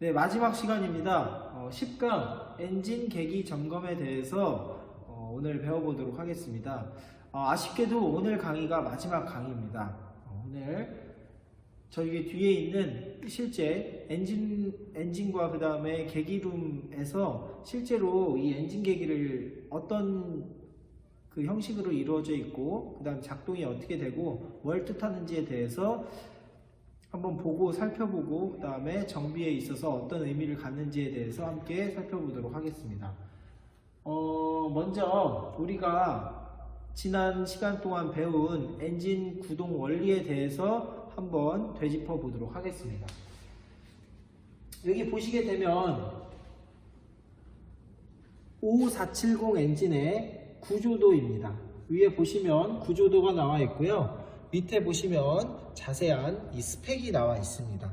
네, 마지막 시간입니다. 10강 엔진 계기 점검에 대해서 오늘 배워보도록 하겠습니다. 아쉽게도 오늘 강의가 마지막 강의입니다. 오늘 저희 뒤에 있는 실제 엔진과 그 다음에 계기룸에서 실제로 이 엔진 계기를 어떤 그 형식으로 이루어져 있고 그 다음 작동이 어떻게 되고 뭘 뜻하는지에 대해서 한번 보고 살펴보고 그 다음에 정비에 있어서 어떤 의미를 갖는지에 대해서 함께 살펴보도록 하겠습니다. 먼저 우리가 지난 시간 동안 배운 엔진 구동 원리에 대해서 한번 되짚어 보도록 하겠습니다. 여기 보시게 되면 5470 엔진의 구조도입니다. 위에 보시면 구조도가 나와 있고요. 밑에 보시면 자세한 이 스펙이 나와 있습니다.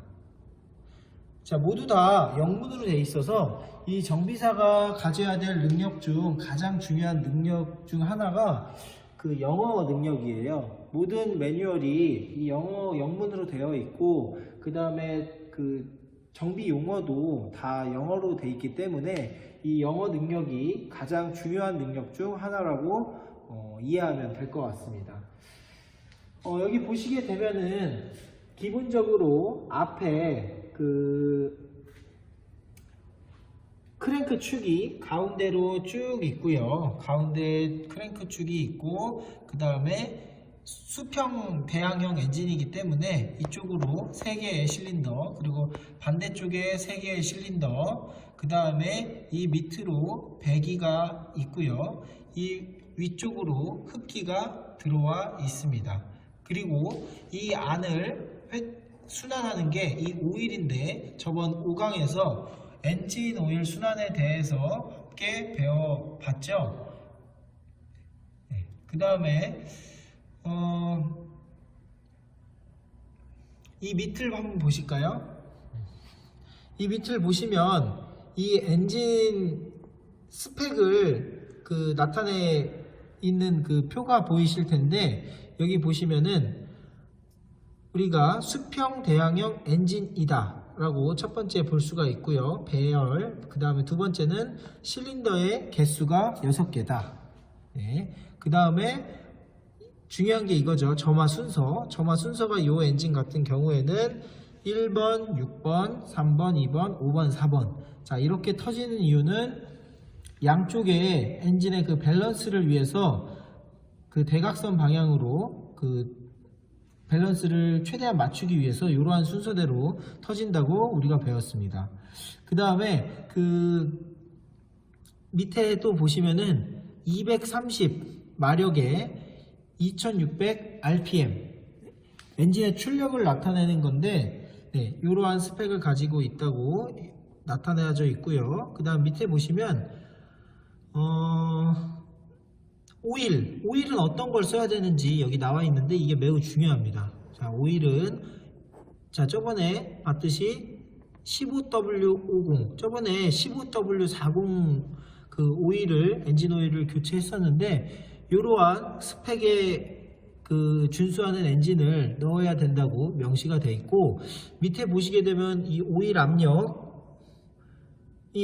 자, 모두 다 영문으로 되어 있어서 이 정비사가 가져야 될 능력 중 가장 중요한 능력 중 하나가 그 영어 능력이에요. 모든 매뉴얼이 이 영문으로 되어 있고 그 다음에 그 정비 용어도 다 영어로 되어 있기 때문에 이 영어 능력이 가장 중요한 능력 중 하나라고 이해하면 될 것 같습니다. 여기 보시게 되면은 기본적으로 앞에 그 크랭크 축이 가운데로 쭉 있고요. 가운데 크랭크 축이 있고 그 다음에 수평 대항형 엔진이기 때문에 이쪽으로 3개의 실린더 그리고 반대쪽에 3개의 실린더 그 다음에 이 밑으로 배기가 있고요. 이 위쪽으로 흡기가 들어와 있습니다. 그리고 이 안을 순환하는 게 이 오일인데 저번 5강에서 엔진 오일 순환에 대해서 함께 배워봤죠. 네, 그 다음에 이 밑을 한번 보실까요? 이 밑을 보시면 이 엔진 스펙을 나타내 있는 그 표가 보이실 텐데 여기 보시면은 우리가 수평 대항형 엔진이다 라고 첫 번째 볼 수가 있고요. 배열, 그 다음에 두 번째는 실린더의 개수가 6개다. 네. 그 다음에 중요한 게 이거죠. 점화 순서가 이 엔진 같은 경우에는 1번, 6번, 3번, 2번, 5번, 4번. 자, 이렇게 터지는 이유는 양쪽의 엔진의 그 밸런스를 위해서 그 대각선 방향으로 그 밸런스를 최대한 맞추기 위해서 이러한 순서대로 터진다고 우리가 배웠습니다. 그 다음에 그 밑에 또 보시면은 230 마력에 2600 RPM 엔진의 출력을 나타내는 건데 네, 이러한 스펙을 가지고 있다고 나타내져 있고요. 그 다음 밑에 보시면 오일은 어떤 걸 써야 되는지 여기 나와 있는데 이게 매우 중요합니다. 자, 오일은 저번에 봤듯이 15W50 저번에 15W40 그 오일을 엔진 오일을 교체했었는데 이러한 스펙에 그 준수하는 엔진을 넣어야 된다고 명시가 되어 있고 밑에 보시게 되면 이 오일 압력이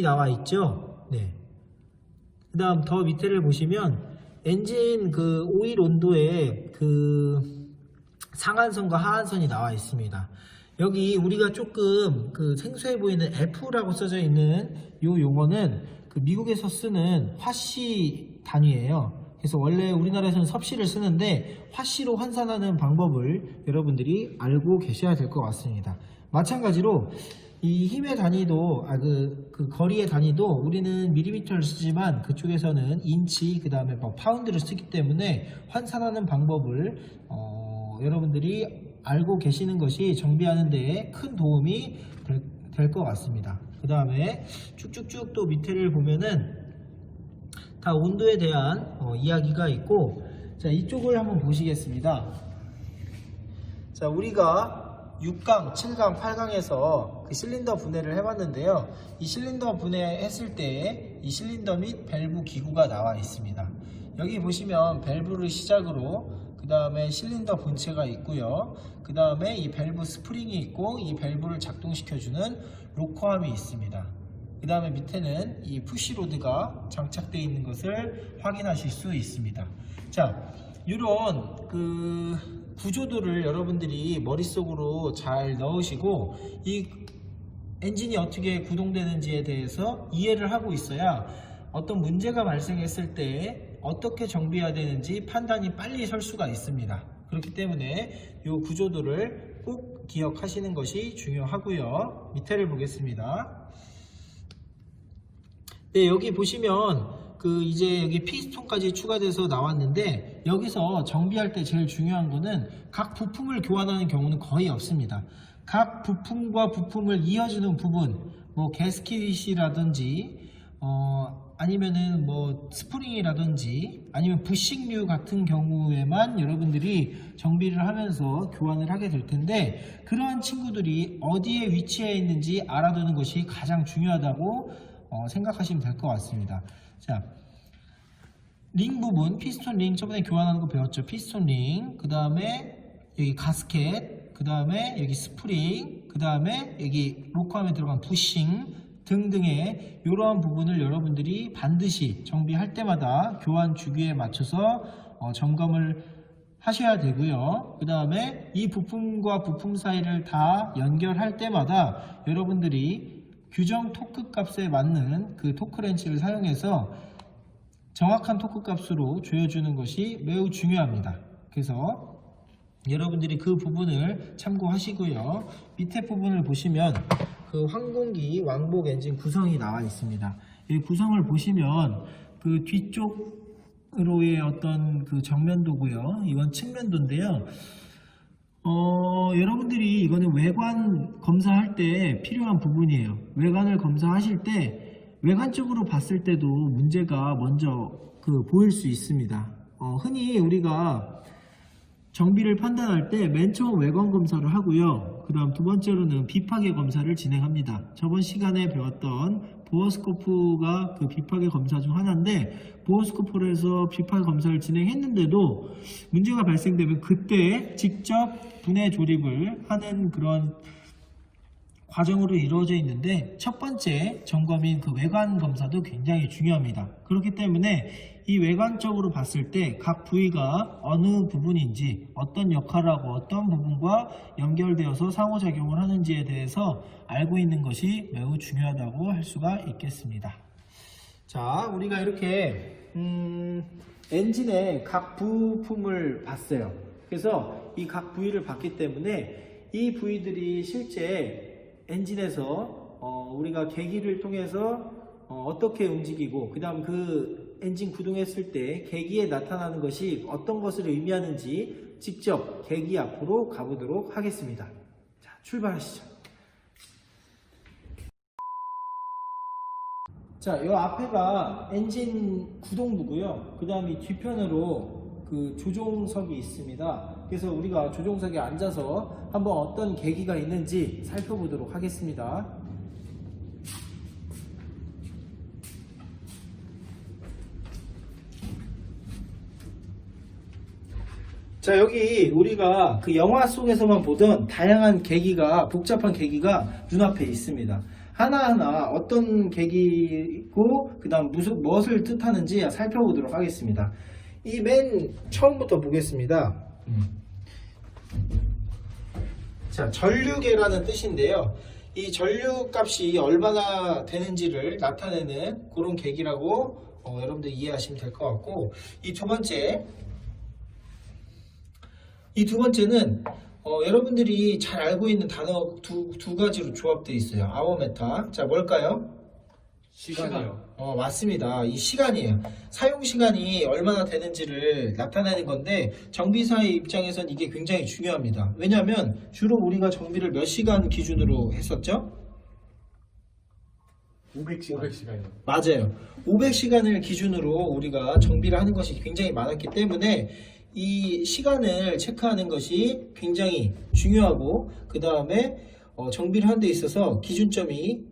나와 있죠. 네. 그 다음 더 밑에를 보시면 엔진 그 오일 온도에 그 상한선과 하한선이 나와 있습니다. 여기 우리가 조금 그 생소해 보이는 F라고 써져 있는 이 용어는 그 미국에서 쓰는 화씨 단위예요. 그래서 원래 우리나라에서는 섭씨를 쓰는데 화씨로 환산하는 방법을 여러분들이 알고 계셔야 될 것 같습니다. 마찬가지로 이 힘의 단위도 그 거리의 단위도 우리는 밀리미터를 쓰지만 그쪽에서는 인치 그 다음에 파운드를 쓰기 때문에 환산하는 방법을 여러분들이 알고 계시는 것이 정비하는 데에 큰 도움이 될 것 같습니다. 그 다음에 쭉쭉쭉 또 밑에를 보면은 다 온도에 대한 이야기가 있고 자, 이쪽을 한번 보시겠습니다. 자, 우리가 6강, 7강, 8강에서 그 실린더 분해를 해봤는데요. 이 실린더 분해했을 때 이 실린더 및 밸브 기구가 나와 있습니다. 여기 보시면 밸브를 시작으로 그 다음에 실린더 본체가 있고요. 그 다음에 이 밸브 스프링이 있고 이 밸브를 작동시켜주는 로커암이 있습니다. 그 다음에 밑에는 이 푸시로드가 장착되어 있는 것을 확인하실 수 있습니다. 자, 이런 그 구조들을 여러분들이 머릿속으로 잘 넣으시고 이 엔진이 어떻게 구동되는지에 대해서 이해를 하고 있어야 어떤 문제가 발생했을 때 어떻게 정비해야 되는지 판단이 빨리 설 수가 있습니다. 그렇기 때문에 이 구조들을 꼭 기억하시는 것이 중요하고요. 밑에를 보겠습니다. 네, 여기 보시면 이제 여기 피스톤까지 추가돼서 나왔는데 여기서 정비할 때 제일 중요한 거는 각 부품을 교환하는 경우는 거의 없습니다. 각 부품과 부품을 이어주는 부분, 뭐 가스킷이라든지 아니면은 뭐 스프링이라든지 아니면 부식류 같은 경우에만 여러분들이 정비를 하면서 교환을 하게 될 텐데 그러한 친구들이 어디에 위치해 있는지 알아두는 것이 가장 중요하다고 생각하시면 될 것 같습니다. 자, 링 부분, 피스톤 링 저번에 교환하는 거 배웠죠. 피스톤 링, 그 다음에 여기 가스켓, 그 다음에 여기 스프링, 그 다음에 여기 로커함에 들어간 부싱 등등의 이러한 부분을 여러분들이 반드시 정비할 때마다 교환 주기에 맞춰서 점검을 하셔야 되고요. 그 다음에 이 부품과 부품 사이를 다 연결할 때마다 여러분들이 규정 토크 값에 맞는 그 토크 렌치를 사용해서 정확한 토크 값으로 조여주는 것이 매우 중요합니다. 그래서 여러분들이 그 부분을 참고하시고요. 밑에 부분을 보시면 그 항공기 왕복 엔진 구성이 나와 있습니다. 이 구성을 보시면 그 뒤쪽으로의 어떤 그 정면도고요. 이건 측면도인데요. 여러분들이 이거는 외관 검사할 때 필요한 부분이에요. 외관을 검사하실 때 외관적으로 봤을 때도 문제가 먼저 보일 수 있습니다. 흔히 우리가 정비를 판단할 때 맨 처음 외관 검사를 하고요. 그 다음 두 번째로는 비파괴 검사를 진행합니다. 저번 시간에 배웠던 보어스코프가 그 비파괴 검사 중 하나인데 보어스코프에서 비파괴 검사를 진행했는데도 문제가 발생되면 그때 직접 분해 조립을 하는 그런 과정으로 이루어져 있는데 첫 번째 점검인 그 외관 검사도 굉장히 중요합니다. 그렇기 때문에 이 외관적으로 봤을 때 각 부위가 어느 부분인지 어떤 역할을 하고 어떤 부분과 연결되어서 상호작용을 하는지에 대해서 알고 있는 것이 매우 중요하다고 할 수가 있겠습니다. 자, 우리가 이렇게 엔진의 각 부품을 봤어요. 그래서 이 각 부위를 봤기 때문에 이 부위들이 실제 엔진에서 우리가 계기를 통해서 어떻게 움직이고 그 다음 그 엔진 구동했을 때 계기에 나타나는 것이 어떤 것을 의미하는지 직접 계기 앞으로 가보도록 하겠습니다. 자, 출발하시죠. 자, 이 앞에가 엔진 구동부고요. 그 다음 이 뒤편으로 그 조종석이 있습니다. 그래서 우리가 조종석에 앉아서 한번 어떤 계기가 있는지 살펴보도록 하겠습니다. 자, 여기 우리가 그 영화 속에서만 보던 다양한 계기가, 복잡한 계기가 눈앞에 있습니다. 하나하나 어떤 계기고 그 다음 무엇을 뜻하는지 살펴보도록 하겠습니다. 이 맨 처음부터 보겠습니다. 자, 전류계라는 뜻인데요. 이 전류 값이 얼마나 되는지를 나타내는 그런 계기라고 여러분들 이해하시면 될 것 같고, 이 두 번째는 여러분들이 잘 알고 있는 단어 두 가지로 조합되어 있어요. 아워메타. 자, 뭘까요? 시간이요. 맞습니다. 이 시간이에요. 사용 시간이 얼마나 되는지를 나타내는 건데 정비사의 입장에선 이게 굉장히 중요합니다. 왜냐하면 주로 우리가 정비를 몇 시간 기준으로 했었죠? 500시간이요. 맞아요. 500시간을 기준으로 우리가 정비를 하는 것이 굉장히 많았기 때문에 이 시간을 체크하는 것이 굉장히 중요하고, 그 다음에 정비를 하는 데 있어서 기준점이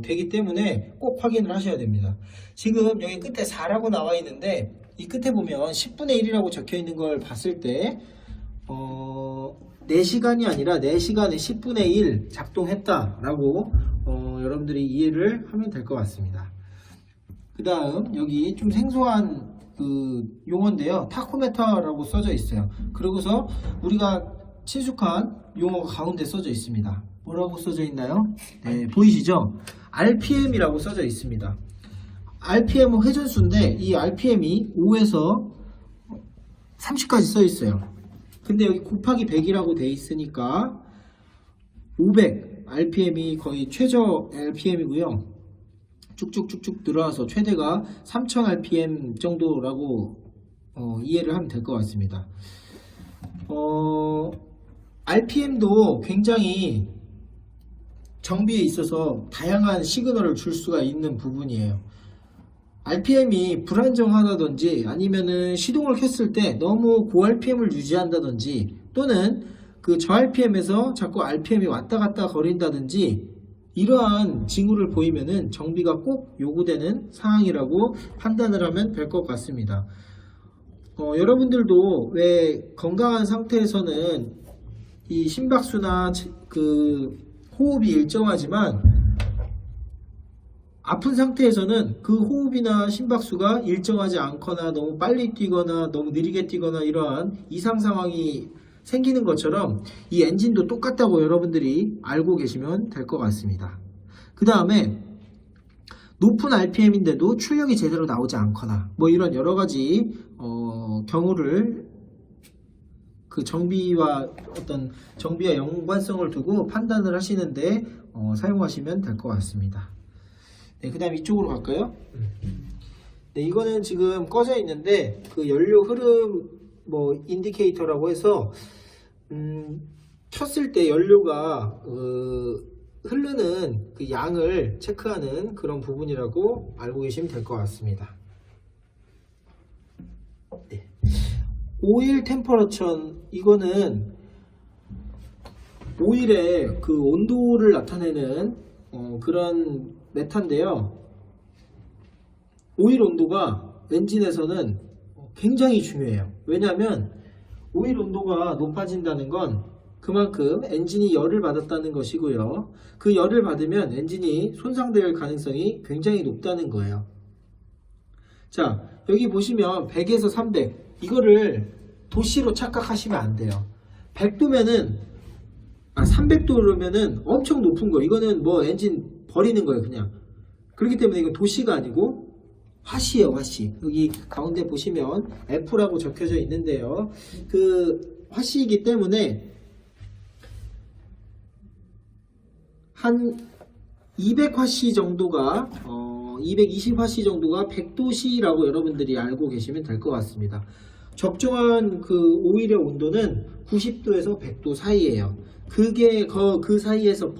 되기 때문에 꼭 확인을 하셔야 됩니다. 지금 여기 끝에 4라고 나와 있는데 이 끝에 보면 10분의 1이라고 적혀 있는 걸 봤을 때 4시간이 아니라 4시간에 10분의 1 작동했다라고 여러분들이 이해를 하면 될 것 같습니다. 그 다음 여기 좀 생소한 그 용어인데요. 타코메터라고 써져 있어요. 그러고서 우리가 친숙한 용어가 가운데 써져 있습니다. 뭐라고 써져 있나요? 네, 보이시죠? RPM이라고 써져 있습니다. RPM은 회전수인데 이 RPM이 5에서 30까지 써 있어요. 근데 여기 곱하기 100이라고 돼 있으니까 500 RPM이 거의 최저 RPM이고요. 쭉쭉쭉쭉 늘어나서 최대가 3000 RPM 정도라고 이해를 하면 될 것 같습니다. RPM도 굉장히 정비에 있어서 다양한 시그널을 줄 수가 있는 부분이에요. RPM이 불안정하다든지 아니면은 시동을 켰을 때 너무 고 RPM을 유지한다든지 또는 그 저 RPM에서 자꾸 RPM이 왔다 갔다 거린다든지 이러한 징후를 보이면은 정비가 꼭 요구되는 상황이라고 판단을 하면 될 것 같습니다. 여러분들도 왜 건강한 상태에서는 이 심박수나 그 호흡이 일정하지만 아픈 상태에서는 그 호흡이나 심박수가 일정하지 않거나 너무 빨리 뛰거나 너무 느리게 뛰거나 이러한 이상 상황이 생기는 것처럼 이 엔진도 똑같다고 여러분들이 알고 계시면 될 것 같습니다. 그 다음에 높은 RPM인데도 출력이 제대로 나오지 않거나 뭐 이런 여러 가지 경우를 그 정비와 연관성을 두고 판단을 하시는데 사용하시면 될 것 같습니다. 네, 그 다음 이쪽으로 갈까요? 네, 이거는 지금 꺼져 있는데 그 연료 흐름 뭐 인디케이터라고 해서 켰을 때 연료가 흐르는 그 양을 체크하는 그런 부분이라고 알고 계시면 될 것 같습니다. 네. 오일 템퍼러처 이거는 오일의 그 온도를 나타내는 그런 메타인데요. 오일 온도가 엔진에서는 굉장히 중요해요. 왜냐하면 오일 온도가 높아진다는 건 그만큼 엔진이 열을 받았다는 것이고요. 그 열을 받으면 엔진이 손상될 가능성이 굉장히 높다는 거예요. 자, 여기 보시면 100에서 300 이거를 도시로 착각하시면 안 돼요. 100도면은 300도면은 엄청 높은 거. 이거는 뭐 엔진 버리는 거예요, 그냥. 그렇기 때문에 이건 도시가 아니고 화씨예요, 화씨. 여기 가운데 보시면 F라고 적혀져 있는데요. 그 화씨이기 때문에 한 200화씨 정도가 220화씨 정도가 100도씨라고 여러분들이 알고 계시면 될 것 같습니다. 적정한 그 오일의 온도는 90도에서 100도 사이에요. 그게 그 사이에서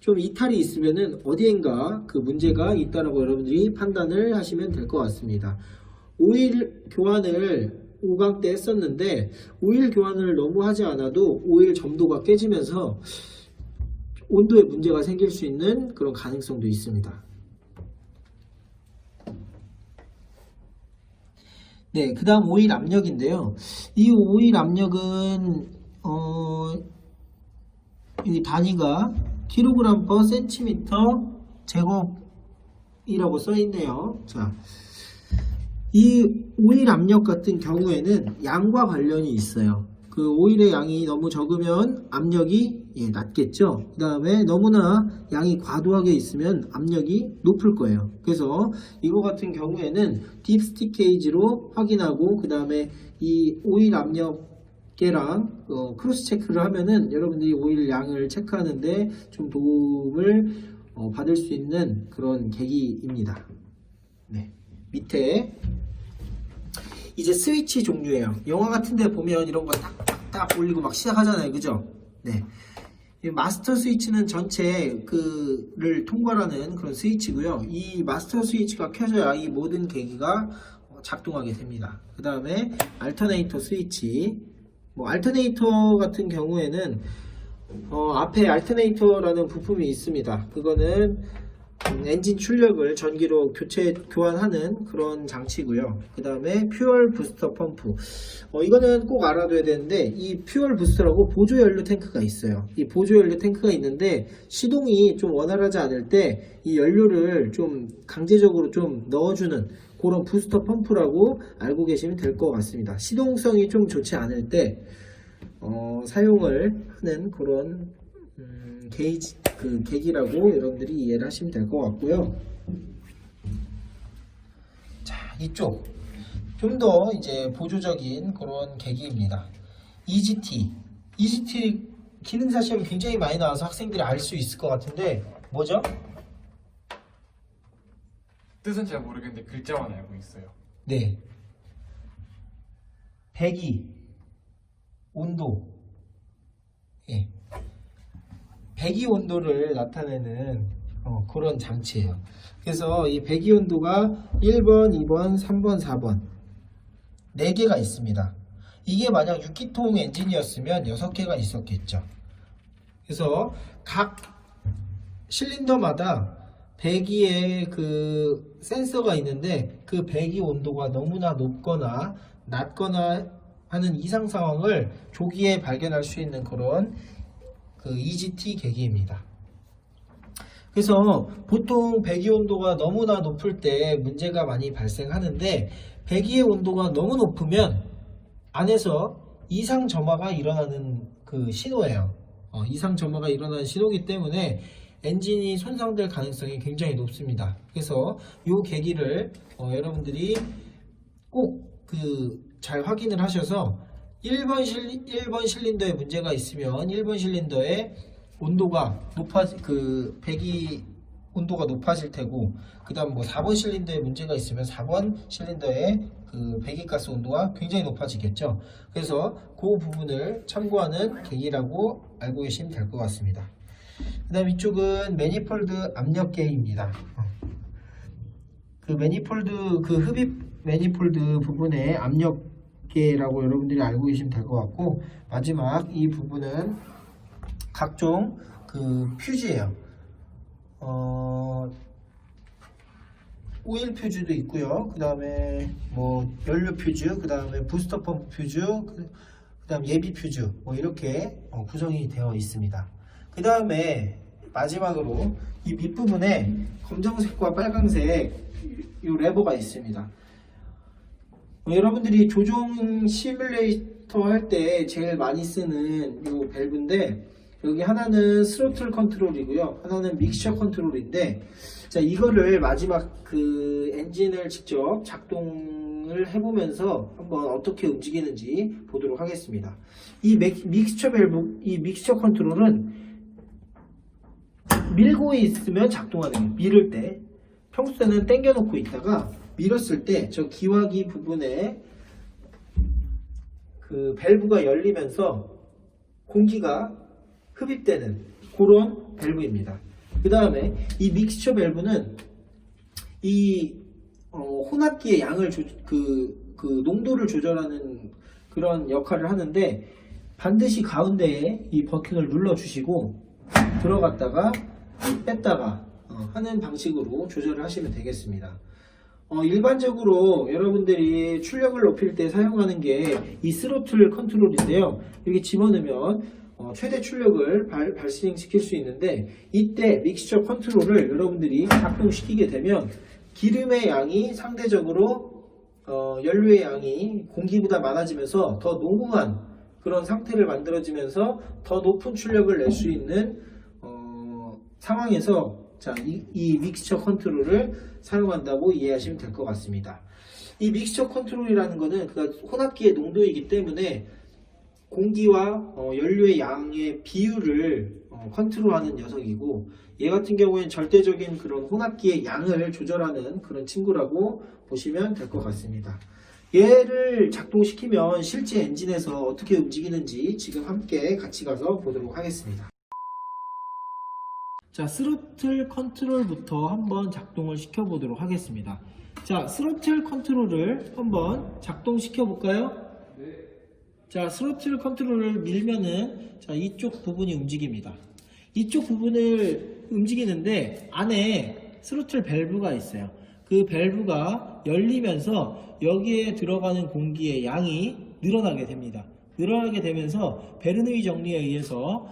좀 이탈이 있으면은 어디엔가 그 문제가 있다라고 여러분들이 판단을 하시면 될 것 같습니다. 오일 교환을 5강 때 했었는데 오일 교환을 너무 하지 않아도 오일 점도가 깨지면서 온도에 문제가 생길 수 있는 그런 가능성도 있습니다. 네, 그 다음 오일 압력인데요. 이 오일 압력은 이 단위가 kg per cm 제곱이라고 써 있네요. 자, 이 오일 압력 같은 경우에는 양과 관련이 있어요. 그 오일의 양이 너무 적으면 압력이 낮겠죠. 그 다음에 너무나 양이 과도하게 있으면 압력이 높을 거예요. 그래서 이거 같은 경우에는 딥스틱 게이지로 확인하고 그 다음에 이 오일 압력계랑 크로스 체크를 하면은 여러분들이 오일 양을 체크하는데 좀 도움을 받을 수 있는 그런 계기입니다. 네, 밑에 이제 스위치 종류예요. 영화 같은 데 보면 이런 거 딱딱딱 올리고 막 시작하잖아요. 그죠? 네. 마스터 스위치는 전체 를 통과하는 그런 스위치고요. 이 마스터 스위치가 켜져야 이 모든 계기가 작동하게 됩니다. 그 다음에 알터네이터 스위치. 알터네이터 같은 경우에는 앞에 알터네이터라는 부품이 있습니다. 그거는 엔진 출력을 전기로 교환하는 그런 장치고요. 그 다음에 퓨얼 부스터 펌프. 이거는 꼭 알아둬야 되는데, 이 퓨얼 부스터라고 보조 연료 탱크가 있어요. 이 보조 연료 탱크가 있는데 시동이 좀 원활하지 않을 때 이 연료를 좀 강제적으로 좀 넣어주는 그런 부스터 펌프라고 알고 계시면 될 것 같습니다. 시동성이 좀 좋지 않을 때 사용을 하는 그런 계기라고 여러분들이 이해를 하시면 될 것 같고요. 자, 이쪽 좀 더 이제 보조적인 그런 계기입니다. EGT 기능사 시험이 굉장히 많이 나와서 학생들이 알 수 있을 것 같은데 뭐죠? 뜻은 잘 모르겠는데 글자만 알고 있어요. 네. 배기, 온도. 예. 배기 온도를 나타내는 그런 장치예요. 그래서 이 배기 온도가 1번, 2번, 3번, 4번 4개가 있습니다. 이게 만약 6기통 엔진이었으면 6개가 있었겠죠. 그래서 각 실린더마다 배기에 그 센서가 있는데 그 배기 온도가 너무나 높거나 낮거나 하는 이상 상황을 조기에 발견할 수 있는 그런 그 EGT 계기입니다. 그래서 보통 배기 온도가 너무나 높을 때 문제가 많이 발생하는데, 배기의 온도가 너무 높으면 안에서 이상 점화가 일어나는 그 신호예요. 이상 점화가 일어나는 신호이기 때문에 엔진이 손상될 가능성이 굉장히 높습니다. 그래서 이 계기를 여러분들이 꼭 잘 확인을 하셔서 1번 실린더에 문제가 있으면 1번 실린더에 온도가 배기 온도가 높아질 테고, 그 다음 4번 실린더에 문제가 있으면 4번 실린더의 그 배기가스 온도가 굉장히 높아지겠죠. 그래서 그 부분을 참고하는 계기라고 알고 계시면 될 것 같습니다. 그 다음 이쪽은 매니폴드 압력계입니다. 그 매니폴드, 그 흡입 매니폴드 부분의 압력계라고 여러분들이 알고 계시면 될 것 같고, 마지막 이 부분은 각종 그 퓨즈예요. 오일 퓨즈도 있고요. 그 다음에 연료 퓨즈, 그 다음에 부스터 펌프 퓨즈, 그 다음 예비 퓨즈, 이렇게 구성이 되어 있습니다. 그 다음에 마지막으로 이 밑부분에 검정색과 빨강색 이 레버가 있습니다. 여러분들이 조종 시뮬레이터 할 때 제일 많이 쓰는 이 밸브인데, 여기 하나는 스로틀 컨트롤이고요, 하나는 믹스처 컨트롤인데, 자, 이거를 마지막 그 엔진을 직접 작동을 해보면서 한번 어떻게 움직이는지 보도록 하겠습니다. 이 믹스처 밸브, 이 믹스처 컨트롤은 밀고 있으면 작동하는 거예요. 밀을 때. 평소에는 당겨 놓고 있다가 밀었을 때 저 기화기 부분에 그 밸브가 열리면서 공기가 흡입되는 그런 밸브입니다. 그 다음에 이 믹스처 밸브는 이 혼합기의 양을 그 농도를 조절하는 그런 역할을 하는데, 반드시 가운데에 이 버튼을 눌러 주시고 들어갔다가 뺐다가 하는 방식으로 조절을 하시면 되겠습니다. 일반적으로 여러분들이 출력을 높일 때 사용하는 게 이 스로틀 컨트롤인데요. 이렇게 집어넣으면 최대 출력을 발생시킬 수 있는데, 이때 믹스처 컨트롤을 여러분들이 작동시키게 되면 기름의 양이 상대적으로 연료의 양이 공기보다 많아지면서 더 농후한 그런 상태를 만들어지면서 더 높은 출력을 낼 수 있는 상황에서 이 믹스처 컨트롤을 사용한다고 이해하시면 될 것 같습니다. 이 믹스처 컨트롤이라는 것은 혼합기의 농도이기 때문에 공기와 연료의 양의 비율을 컨트롤하는 녀석이고, 얘 같은 경우에는 절대적인 그런 혼합기의 양을 조절하는 그런 친구라고 보시면 될 것 같습니다. 얘를 작동시키면 실제 엔진에서 어떻게 움직이는지 지금 함께 같이 가서 보도록 하겠습니다. 자, 스로틀 컨트롤부터 한번 작동을 시켜 보도록 하겠습니다. 자, 스로틀 컨트롤을 한번 작동시켜 볼까요? 네. 자, 스로틀 컨트롤을 밀면은 이쪽 부분이 움직입니다. 이쪽 부분을 움직이는데 안에 스로틀 밸브가 있어요. 그 밸브가 열리면서 여기에 들어가는 공기의 양이 늘어나게 됩니다. 늘어나게 되면서 베르누이 정리에 의해서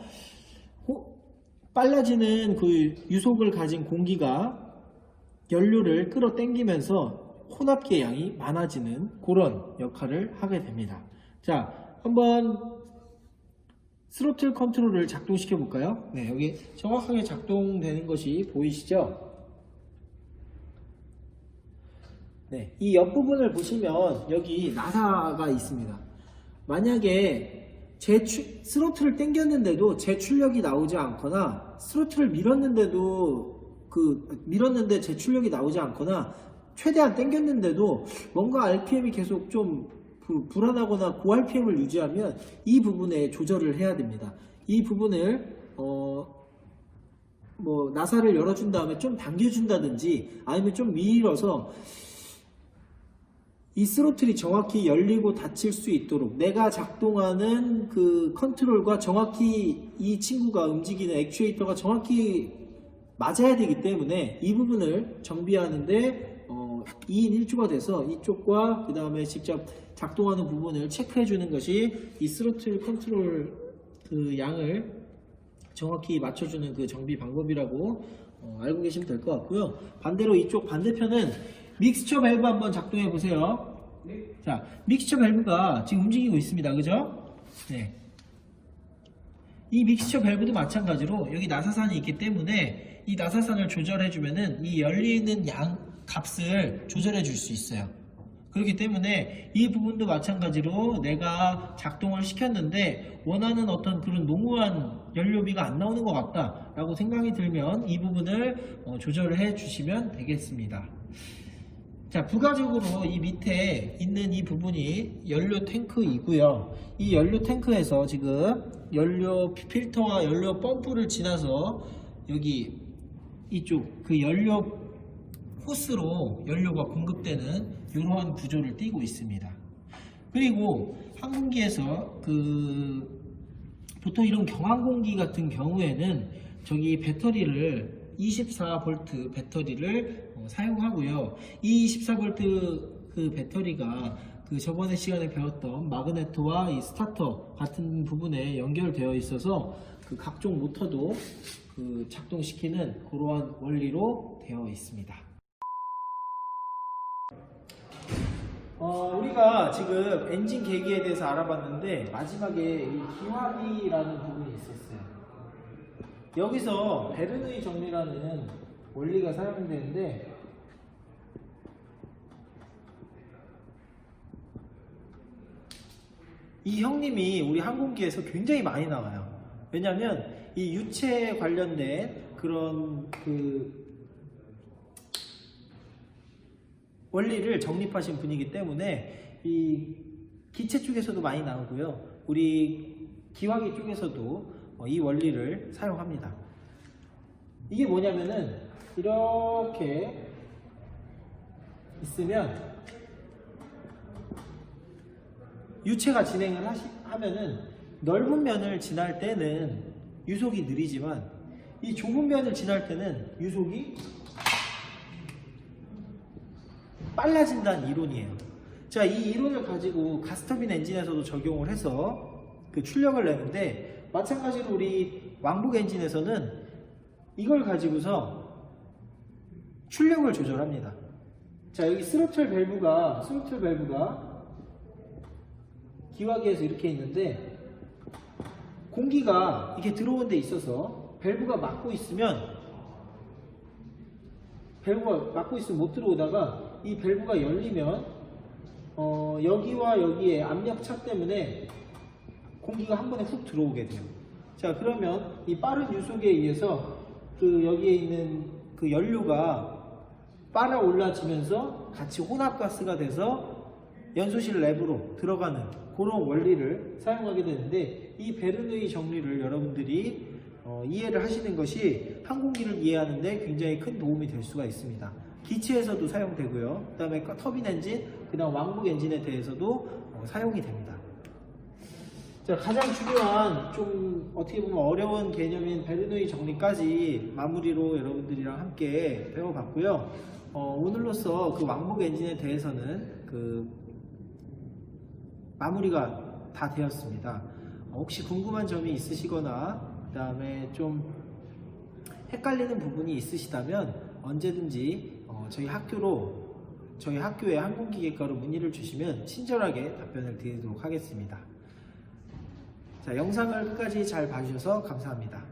빨라지는 그 유속을 가진 공기가 연료를 끌어당기면서 혼합기의 양이 많아지는 그런 역할을 하게 됩니다. 자, 한번 스로틀 컨트롤을 작동시켜 볼까요? 네, 여기 정확하게 작동되는 것이 보이시죠? 네, 이 옆부분을 보시면 여기 나사가 있습니다. 만약에 스로틀을 당겼는데도 제출력이 나오지 않거나 스로틀을 밀었는데 제출력이 나오지 않거나 최대한 당겼는데도 뭔가 RPM이 계속 좀 불안하거나 고 RPM을 유지하면 이 부분에 조절을 해야 됩니다. 이 부분을 나사를 열어준 다음에 좀 당겨준다든지 아니면 좀 밀어서 이 스로틀이 정확히 열리고 닫힐 수 있도록 내가 작동하는 그 컨트롤과 정확히 이 친구가 움직이는 액추에이터가 정확히 맞아야 되기 때문에 이 부분을 정비하는데 2인 1조가 돼서 이쪽과 그 다음에 직접 작동하는 부분을 체크해 주는 것이 이 스로틀 컨트롤 그 양을 정확히 맞춰주는 그 정비 방법이라고 알고 계시면 될 것 같고요. 반대로 이쪽 반대편은 믹스처 밸브 한번 작동해 보세요. 자, 믹스처 밸브가 지금 움직이고 있습니다. 그죠? 네. 이 믹스처 밸브도 마찬가지로 여기 나사산이 있기 때문에 이 나사산을 조절해 주면은 이 열리는 양 값을 조절해 줄 수 있어요. 그렇기 때문에 이 부분도 마찬가지로 내가 작동을 시켰는데 원하는 어떤 그런 농후한 연료비가 안 나오는 것 같다 라고 생각이 들면 이 부분을 조절을 해 주시면 되겠습니다. 자, 부가적으로 이 밑에 있는 이 부분이 연료 탱크이고요. 이 연료 탱크에서 지금 연료 필터와 연료 펌프를 지나서 여기 이쪽 그 연료 호스로 연료가 공급되는 이러한 구조를 띠고 있습니다. 그리고 항공기에서 보통 이런 경항공기 같은 경우에는 저기 배터리를 24V 배터리를 사용하고요. 이 24V 그 배터리가 그 저번에 시간에 배웠던 마그네토와 이 스타터 같은 부분에 연결되어 있어서 그 각종 모터도 그 작동시키는 그러한 원리로 되어 있습니다. 우리가 지금 엔진 계기에 대해서 알아봤는데 마지막에 이 기화기라는 부분이 있었어요. 여기서 베르누이 정리라는 원리가 사용되는데 이 형님이 우리 항공기에서 굉장히 많이 나와요. 왜냐면 이 유체 관련된 그런 원리를 정립하신 분이기 때문에 이 기체 쪽에서도 많이 나오고요. 우리 기화기 쪽에서도 이 원리를 사용합니다. 이게 뭐냐면은 이렇게 있으면 유체가 진행을 하면은 넓은 면을 지날 때는 유속이 느리지만 이 좁은 면을 지날 때는 유속이 빨라진다는 이론이에요. 자, 이 이론을 가지고 가스터빈 엔진에서도 적용을 해서 그 출력을 내는데 마찬가지로 우리 왕복 엔진에서는 이걸 가지고서 출력을 조절합니다. 자, 여기 스로틀 밸브가 기화기에서 이렇게 있는데 공기가 이렇게 들어오는 데 있어서 밸브가 막고 있으면 못 들어오다가 이 밸브가 열리면 여기와 여기에 압력차 때문에 공기가 한 번에 훅 들어오게 돼요. 자, 그러면 이 빠른 유속에 의해서 그 여기에 있는 그 연료가 빨아 올라지면서 같이 혼합가스가 돼서 연소실 내부로 들어가는 그런 원리를 사용하게 되는데 이 베르누이 정리를 여러분들이 이해를 하시는 것이 항공기를 이해하는 데 굉장히 큰 도움이 될 수가 있습니다. 기체에서도 사용되고요. 그 다음에 터빈 엔진, 그 다음 왕복 엔진에 대해서도 사용이 됩니다. 자, 가장 중요한 좀 어떻게 보면 어려운 개념인 베르노이 정리까지 마무리로 여러분들이랑 함께 배워봤고요. 오늘로써 그 왕복 엔진에 대해서는 그 마무리가 다 되었습니다. 혹시 궁금한 점이 있으시거나 그 다음에 좀 헷갈리는 부분이 있으시다면 언제든지 저희 학교의 항공기계과로 문의를 주시면 친절하게 답변을 드리도록 하겠습니다. 자, 영상을 끝까지 잘 봐주셔서 감사합니다.